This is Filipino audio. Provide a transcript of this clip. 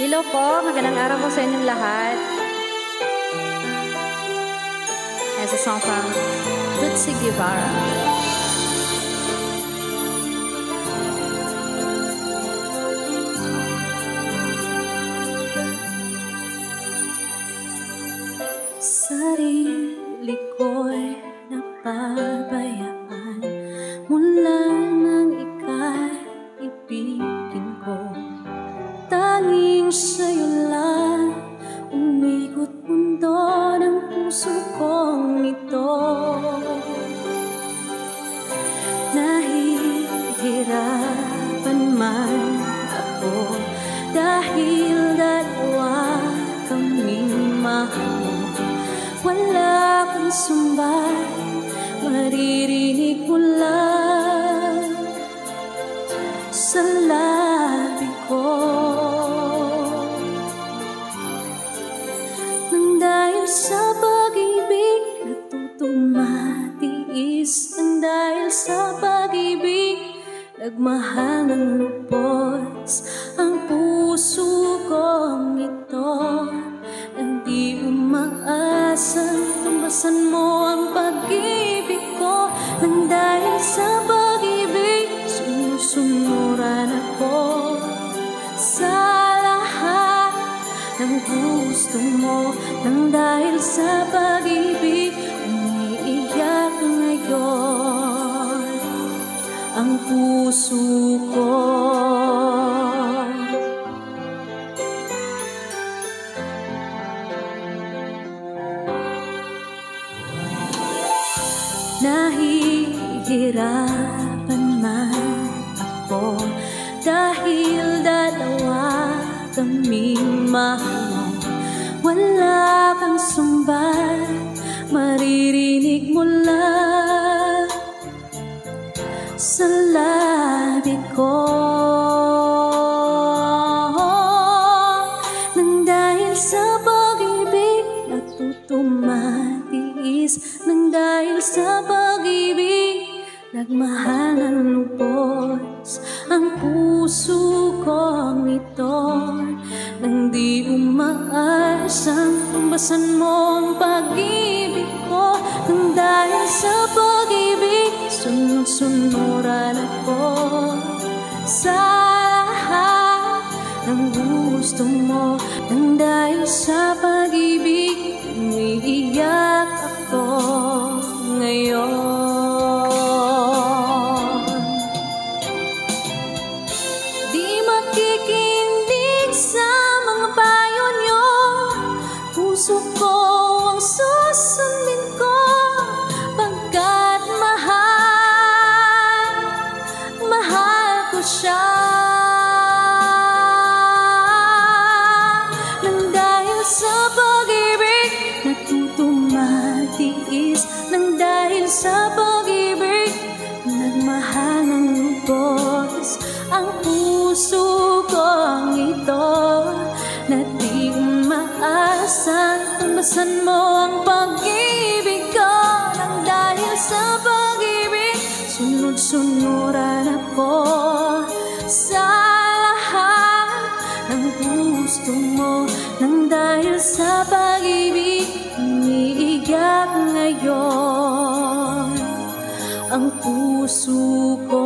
Hello po, magandang araw po sa inyong lahat. As a song from Tutsi Guevara. Sarili ko'y napabayaan mula nang ika'y ibigin ko. Tanging sa'yo lang umikot mundo ng puso kong ito. Nahihirapan man ako dahil dalawa kaming mahal. Wala kang sumbay, maririnig mo lang sa labi ko. Nang dahil sa pag-ibig natutumatiis, nang dahil sa pag-ibig nagmahal ng lubos ang puso kong ito. Nang di umaasang tumbasan mo ang pag-ibig ko. Nang dahil sa pag-ibig sinusunuran ako sa lahat ng gusto mo. Nang dahil sa pag-ibig umiiyak ngayon ang puso ko. Nahihirapan man ako dahil dalawa kaming mahal. Wala kang sumbay, maririnig mo lang sa labi ko. Nang dahil sa pag-ibig natutumatiis, nang dahil sa pag-ibig nagmahal ng lubos ang puso kong ito. Nang di umaasang tumbasan mo ang pag-ibig ko. Nang dahil sa pag-ibig sunod-sunuran ako sa lahat ng gusto mo. Nang dahil sa pag-ibig umiiyak ako ngayon. Di makikinig sa mga payo nyo, puso ko ang susundin ko. Pagkat mahal, mahal ko siya. Nang dahil sa pag-ibig natutumatiis, nang dahil sa pag-ibig nagmahal ng lubos ang puso kong ito. Na di umaasang tumbasan mo ang pag-ibig ko. Nang dahil sa pag-ibig sunod-sunuran ako sa lahat ng gusto mo. Nang dahil sa pag-ibig umiiyak ngayon ang puso ko.